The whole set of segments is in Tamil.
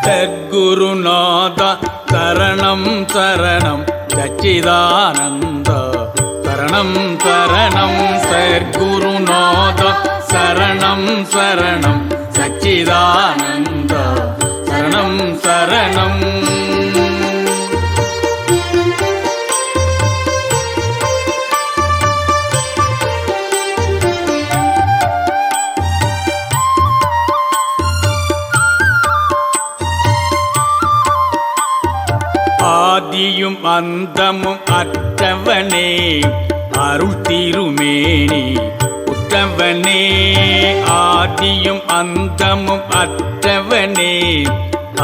சத்குருநாத சரணம் சரணம் சச்சிதானந்த சரணம் சரணம் சத்குருநாத சரணம் சரணம் சச்சிதானந்த சரணம் சரணம். ஆதியும் அந்தமும் அற்றவனே அருள் திருமேனி உற்றவனே. ஆதியும் அந்தமும் அற்றவனே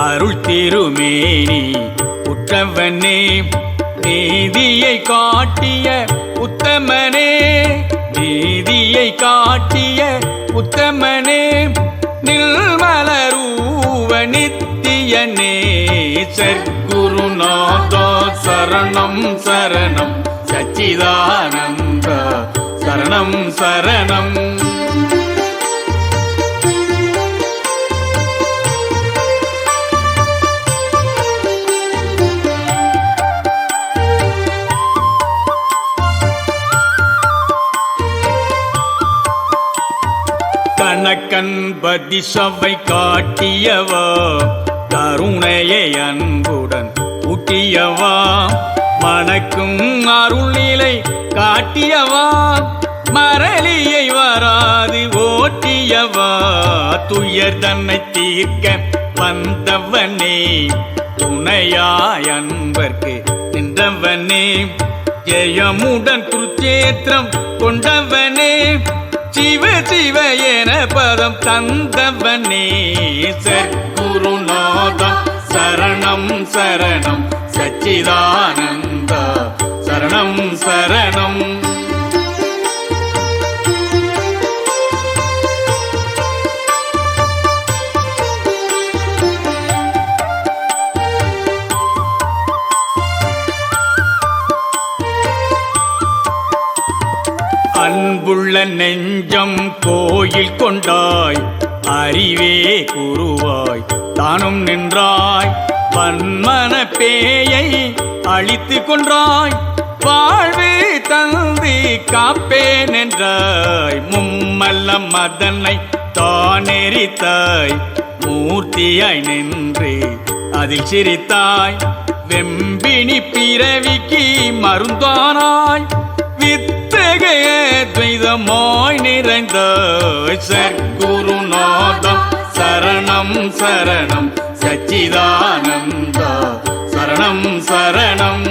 அருள் திருமேனி உற்றவனே. நீதியை காட்டிய உத்தமனே நீதியை காட்டிய உத்தமனே. நில்மலரூவ நித்தியனே சத்குருநாதா சரணம் சரணம் சச்சிதானந்த சரணம் சரணம். கணக்கன்பதி சபை காட்டியவா கருணையை அன்புடன் ஊட்டியவா. மணக்கும் அருள்நிலை காட்டியவா மரளியை வராது ஓட்டியவா. துயர் தன்னை தீர்க்க வந்தவனே துணையாய் அன்பர்க்கு நின்றவனே. ஜெயமுடன் குருச்சேத்திரம் கொண்டவனே சிவ சிவ என பதம் தந்தவனே சத்குருநாதா சரணம் சரணம் சச்சிதானந்த சரணம் சரணம். அன்புள்ள நெஞ்சம் கோயில் கொண்டாய் அறிவே குருவாய் தானும் நின்றாய். பன்மன பேயை அழித்து கொன்றாய் வாழ்வே தந்து காப்பேன் என்றாய். மும்மல்லம் அதனை தானெரித்தாய் மூர்த்தியாய் நின்று அதில் சிரித்தாய். வெம்பினி பிறவிக்கு மருந்தானாய் வித்தகைய துவைதமாய் நிறைந்த சத்குருநாதம் சரணம் சரணம் சச்சிதானந்த சரணம் சரணம்.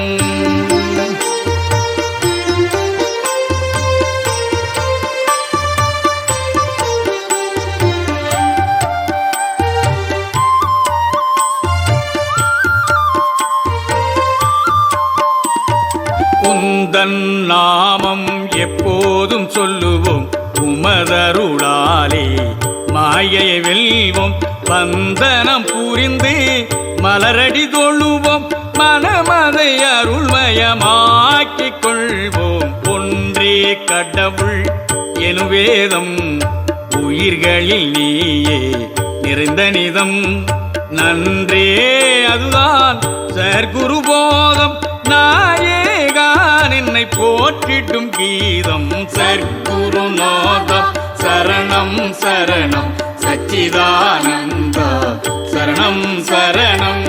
உந்தன் நாமம் எப்போதும் சொல்லுவோம் உமதருளாலே மாயை வெல்வோம். வந்தனம் புரிந்து மலரடி தொழுவோம் மனமதை அருள்மயமாக்கிக் கொள்வோம். ஒன்றே கடவுள் எனும் வேதம் உயிர்களில் நீயே நிறைந்த நிதம். நன்றே அதுதான் சர்க்குரு போதம் நாயேகான் என்னை போற்றிடும் கீதம். சர்க்குருநாதம் சரணம் சரணம் சச்சிதானந்த சரணம் சரணம்.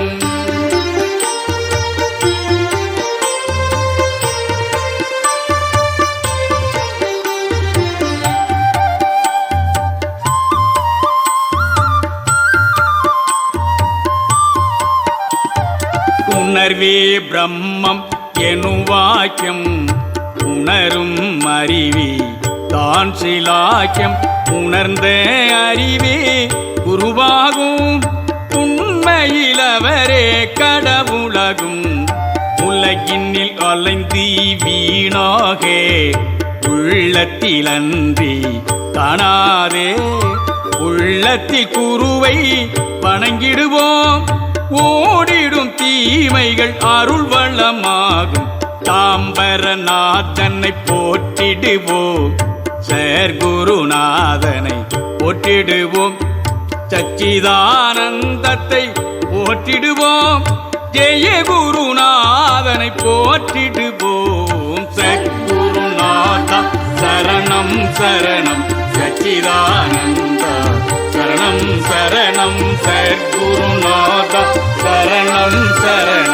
உணர்வே பிரம்மம் எனும் வாக்கியம் உணரும் அறிவே தான் சிலாக்கியம். உணர்ந்த அறிவே குருவாகும் உண்மையில் அவரே கடவுளாகும். உலகினில் அலைந்து வீணாக உள்ளத்தில் அன்றி காணாதே உள்ளத்தில் குருவை வணங்கிடுவோம். ஓடிடும் தீமைகள் அருள் வளமாகும். தாம்பரநாதனை போற்றிடுவோம் சர்க்குருநாதனை போற்றிடுவோம். சச்சிதானந்தத்தை போற்றிடுவோம் ஜெய குருநாதனை போற்றிடுவோம் சத்குருநாதா சரணம் சரணம் சச்சிதானந்தா சரணம் சரணம் சத்குருநாதா சரணம் சரணம்